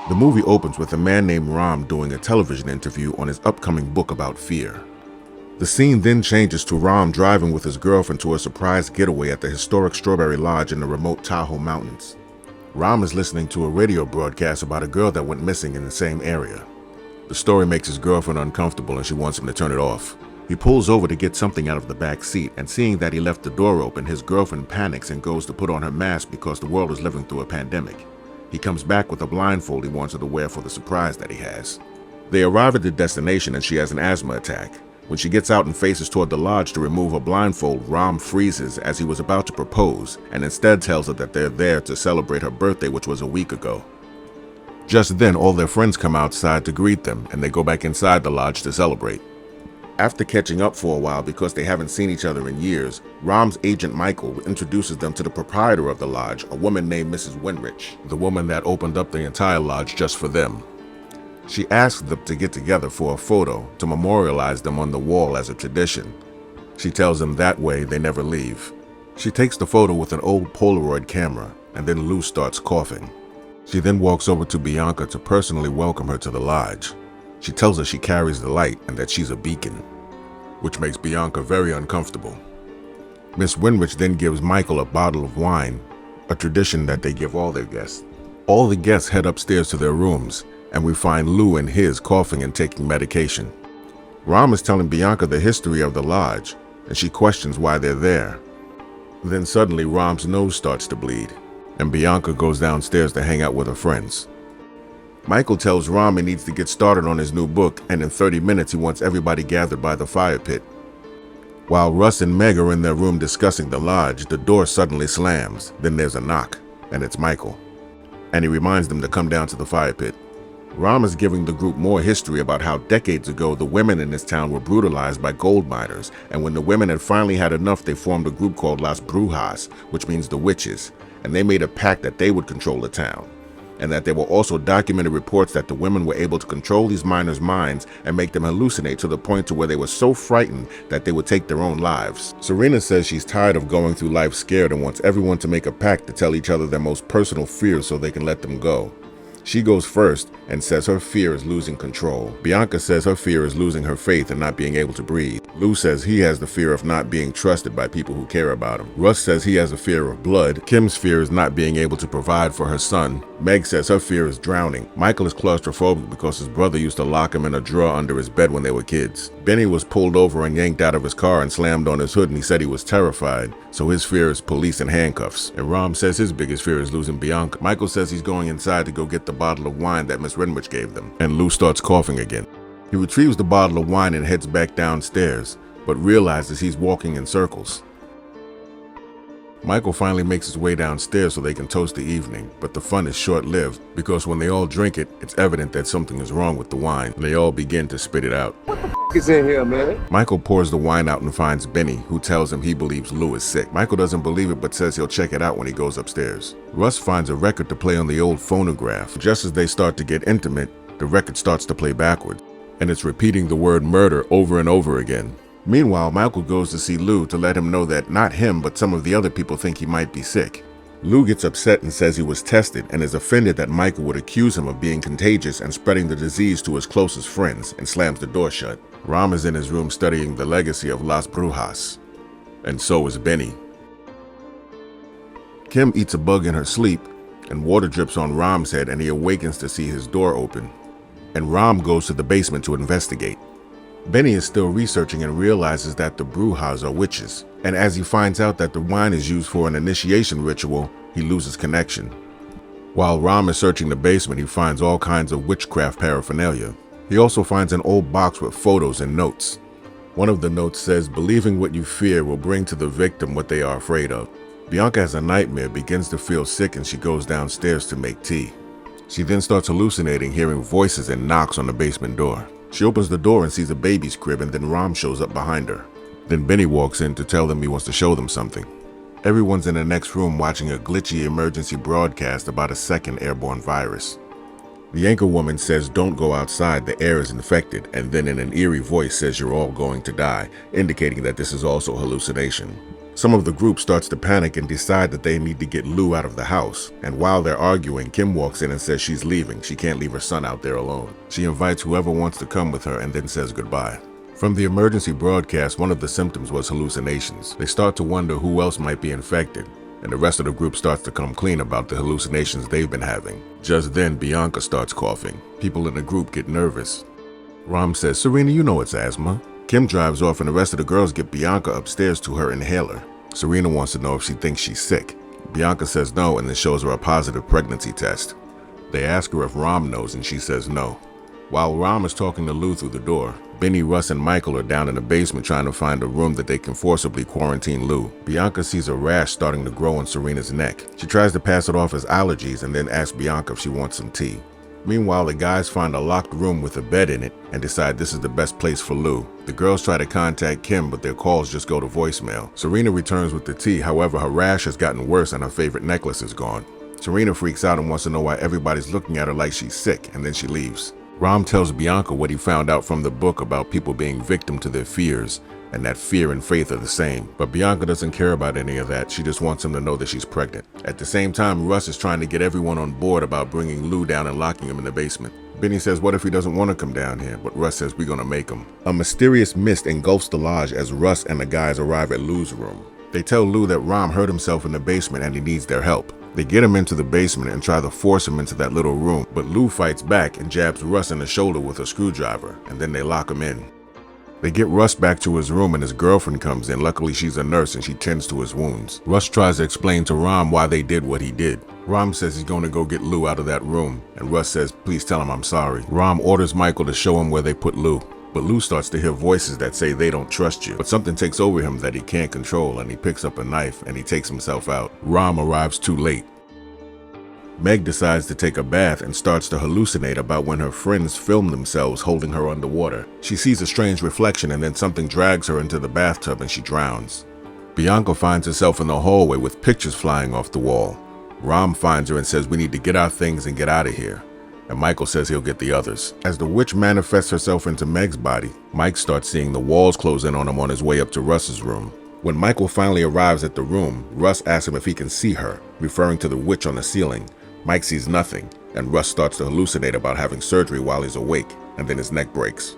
The movie opens with a man named Ram doing a television interview on his upcoming book about fear. The scene then changes to Ram driving with his girlfriend to a surprise getaway at the historic Strawberry Lodge in the remote Tahoe Mountains. Ram is listening to a radio broadcast about a girl that went missing in the same area. The story makes his girlfriend uncomfortable and she wants him to turn it off. He pulls over to get something out of the back seat, and seeing that he left the door open, his girlfriend panics and goes to put on her mask because the world is living through a pandemic. He comes back with a blindfold he wants her to wear for the surprise that he has. They arrive at the destination and she has an asthma attack. When she gets out and faces toward the lodge to remove her blindfold, Ram freezes as he was about to propose and instead tells her that they're there to celebrate her birthday, which was a week ago. Just then, all their friends come outside to greet them, and they go back inside the lodge to celebrate. After catching up for a while because they haven't seen each other in years, Ram's agent Michael introduces them to the proprietor of the lodge, a woman named Mrs. Winrich, the woman that opened up the entire lodge just for them. She asks them to get together for a photo to memorialize them on the wall as a tradition. She tells them that way they never leave. She takes the photo with an old Polaroid camera, and then Lou starts coughing. She then walks over to Bianca to personally welcome her to the lodge. She tells her she carries the light and that she's a beacon, which makes Bianca very uncomfortable. Miss Winrich then gives Michael a bottle of wine, a tradition that they give all their guests. All the guests head upstairs to their rooms, and we find Lou in his coughing and taking medication. Ram is telling Bianca the history of the lodge, and she questions why they're there. Then suddenly Ram's nose starts to bleed, and Bianca goes downstairs to hang out with her friends. Michael tells Ram he needs to get started on his new book, and in 30 minutes he wants everybody gathered by the fire pit. While Russ and Meg are in their room discussing the lodge, the door suddenly slams. Then there's a knock, and it's Michael. And he reminds them to come down to the fire pit. Ram is giving the group more history about how decades ago the women in this town were brutalized by gold miners, and when the women had finally had enough, they formed a group called Las Brujas, which means the witches, and they made a pact that they would control the town, and that there were also documented reports that the women were able to control these miners' minds and make them hallucinate to the point to where they were so frightened that they would take their own lives. Serena says she's tired of going through life scared and wants everyone to make a pact to tell each other their most personal fears so they can let them go. She goes first and says her fear is losing control. Bianca says her fear is losing her faith and not being able to breathe. Lou says he has the fear of not being trusted by people who care about him. Russ says he has a fear of blood. Kim's fear is not being able to provide for her son. Meg says her fear is drowning. Michael is claustrophobic because his brother used to lock him in a drawer under his bed when they were kids. Benny was pulled over and yanked out of his car and slammed on his hood, and he said he was terrified, so his fear is police and handcuffs. And Ram says his biggest fear is losing Bianca. Michael says he's going inside to go get the bottle of wine that Miss Renwich gave them, and Lou starts coughing again. He retrieves the bottle of wine and heads back downstairs, but realizes he's walking in circles. Michael finally makes his way downstairs so they can toast the evening, but the fun is short-lived because when they all drink it, it's evident that something is wrong with the wine, and they all begin to spit it out. What the f*** is in here, man? Michael pours the wine out and finds Benny, who tells him he believes Lou is sick. Michael doesn't believe it but says he'll check it out when he goes upstairs. Russ finds a record to play on the old phonograph. Just as they start to get intimate, the record starts to play backwards, and it's repeating the word murder over and over again. Meanwhile, Michael goes to see Lou to let him know that not him, but some of the other people think he might be sick. Lou gets upset and says he was tested and is offended that Michael would accuse him of being contagious and spreading the disease to his closest friends, and slams the door shut. Ram is in his room studying the legacy of Las Brujas, and so is Benny. Kim eats a bug in her sleep, and water drips on Ram's head, and he awakens to see his door open, and Ram goes to the basement to investigate. Benny is still researching and realizes that the Brujas are witches, and as he finds out that the wine is used for an initiation ritual, he loses connection. While Ram is searching the basement, he finds all kinds of witchcraft paraphernalia. He also finds an old box with photos and notes. One of the notes says, "Believing what you fear will bring to the victim what they are afraid of." Bianca has a nightmare, begins to feel sick, and she goes downstairs to make tea. She then starts hallucinating, hearing voices and knocks on the basement door. She opens the door and sees a baby's crib, and then Ram shows up behind her. Then Benny walks in to tell them he wants to show them something. Everyone's in the next room watching a glitchy emergency broadcast about a second airborne virus. The anchor woman says don't go outside, the air is infected, and then in an eerie voice says you're all going to die, indicating that this is also hallucination. Some of the group starts to panic and decide that they need to get Lou out of the house. And while they're arguing, Kim walks in and says she's leaving. She can't leave her son out there alone. She invites whoever wants to come with her and then says goodbye. From the emergency broadcast, one of the symptoms was hallucinations. They start to wonder who else might be infected, and the rest of the group starts to come clean about the hallucinations they've been having. Just then, Bianca starts coughing. People in the group get nervous. Ram says, "Serena, you know it's asthma." Kim drives off and the rest of the girls get Bianca upstairs to her inhaler. Serena wants to know if she thinks she's sick. Bianca says no and then shows her a positive pregnancy test. They ask her if Ram knows and she says no. While Ram is talking to Lou through the door, Benny, Russ, and Michael are down in the basement trying to find a room that they can forcibly quarantine Lou. Bianca sees a rash starting to grow on Serena's neck. She tries to pass it off as allergies and then asks Bianca if she wants some tea. Meanwhile, the guys find a locked room with a bed in it and decide this is the best place for Lou. The girls try to contact Kim, but their calls just go to voicemail. Serena returns with the tea, however, her rash has gotten worse and her favorite necklace is gone. Serena freaks out and wants to know why everybody's looking at her like she's sick, and then she leaves. Ram tells Bianca what he found out from the book about people being victim to their fears, and that fear and faith are the same. But Bianca doesn't care about any of that. She just wants him to know that she's pregnant. At the same time, Russ is trying to get everyone on board about bringing Lou down and locking him in the basement. Benny says, what if he doesn't want to come down here? But Russ says, we're gonna make him. A mysterious mist engulfs the lodge as Russ and the guys arrive at Lou's room. They tell Lou that Ram hurt himself in the basement and he needs their help. They get him into the basement and try to force him into that little room, but Lou fights back and jabs Russ in the shoulder with a screwdriver, and then they lock him in. They get Russ back to his room and his girlfriend comes in. Luckily, she's a nurse and she tends to his wounds. Russ tries to explain to Ram why they did what he did. Ram says he's going to go get Lou out of that room, and Russ says, please tell him I'm sorry. Ram orders Michael to show him where they put Lou. But Lou starts to hear voices that say they don't trust you. But something takes over him that he can't control, and he picks up a knife and he takes himself out. Ram arrives too late. Meg decides to take a bath and starts to hallucinate about when her friends film themselves holding her underwater. She sees a strange reflection and then something drags her into the bathtub and she drowns. Bianca finds herself in the hallway with pictures flying off the wall. Ram finds her and says we need to get our things and get out of here. And Michael says he'll get the others. As the witch manifests herself into Meg's body, Mike starts seeing the walls close in on him on his way up to Russ's room. When Michael finally arrives at the room, Russ asks him if he can see her, referring to the witch on the ceiling. Mike sees nothing, and Russ starts to hallucinate about having surgery while he's awake, and then his neck breaks.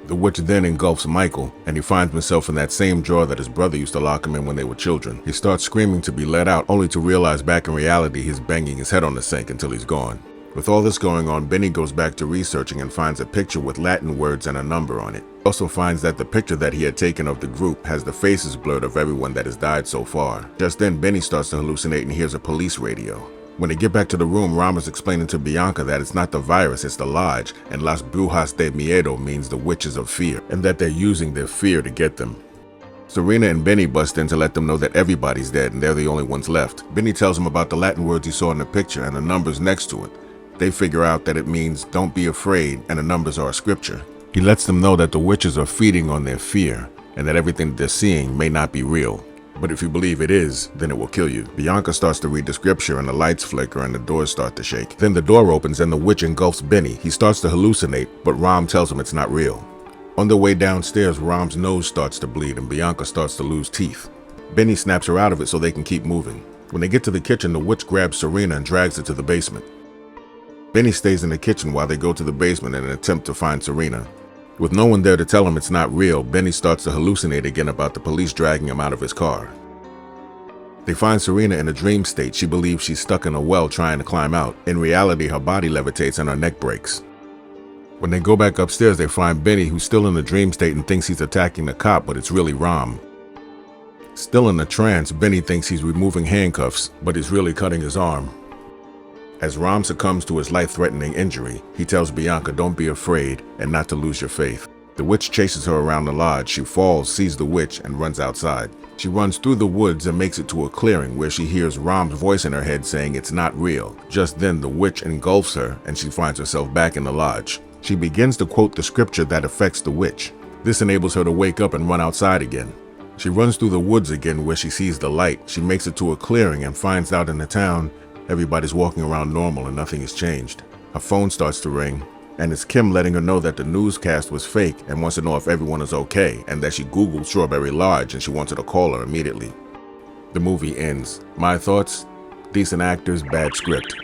The witch then engulfs Michael, and he finds himself in that same drawer that his brother used to lock him in when they were children. He starts screaming to be let out, only to realize back in reality he's banging his head on the sink until he's gone. With all this going on, Benny goes back to researching and finds a picture with Latin words and a number on it. He also finds that the picture that he had taken of the group has the faces blurred of everyone that has died so far. Just then, Benny starts to hallucinate and hears a police radio. When they get back to the room, Ram is explaining to Bianca that it's not the virus, it's the lodge, and Las Brujas de Miedo means the witches of fear, and that they're using their fear to get them. Serena and Benny bust in to let them know that everybody's dead and they're the only ones left. Benny tells them about the Latin words he saw in the picture and the numbers next to it. They figure out that it means don't be afraid and the numbers are a scripture. He lets them know that the witches are feeding on their fear and that everything they're seeing may not be real. But if you believe it is, then it will kill you. Bianca starts to read the scripture and the lights flicker and the doors start to shake. Then the door opens and the witch engulfs Benny. He starts to hallucinate, but Ram tells him it's not real. On their way downstairs, Ram's nose starts to bleed and Bianca starts to lose teeth. Benny snaps her out of it so they can keep moving. When they get to the kitchen, the witch grabs Serena and drags her to the basement. Benny stays in the kitchen while they go to the basement in an attempt to find Serena. With no one there to tell him it's not real, Benny starts to hallucinate again about the police dragging him out of his car. They find Serena in a dream state. She believes she's stuck in a well trying to climb out. In reality, her body levitates and her neck breaks. When they go back upstairs, they find Benny, who's still in a dream state and thinks he's attacking the cop, but it's really Ram. Still in a trance, Benny thinks he's removing handcuffs, but he's really cutting his arm. As Ram succumbs to his life-threatening injury, he tells Bianca don't be afraid and not to lose your faith. The witch chases her around the lodge. She falls, sees the witch, and runs outside. She runs through the woods and makes it to a clearing where she hears Ram's voice in her head saying it's not real. Just then, the witch engulfs her and she finds herself back in the lodge. She begins to quote the scripture that affects the witch. This enables her to wake up and run outside again. She runs through the woods again where she sees the light. She makes it to a clearing and finds out in the town everybody's walking around normal and nothing has changed. Her phone starts to ring. And it's Kim letting her know that the newscast was fake and wants to know if everyone is okay, and that she Googled Strawberry Lodge and she wanted to call her immediately. The movie ends. My thoughts? Decent actors, bad script.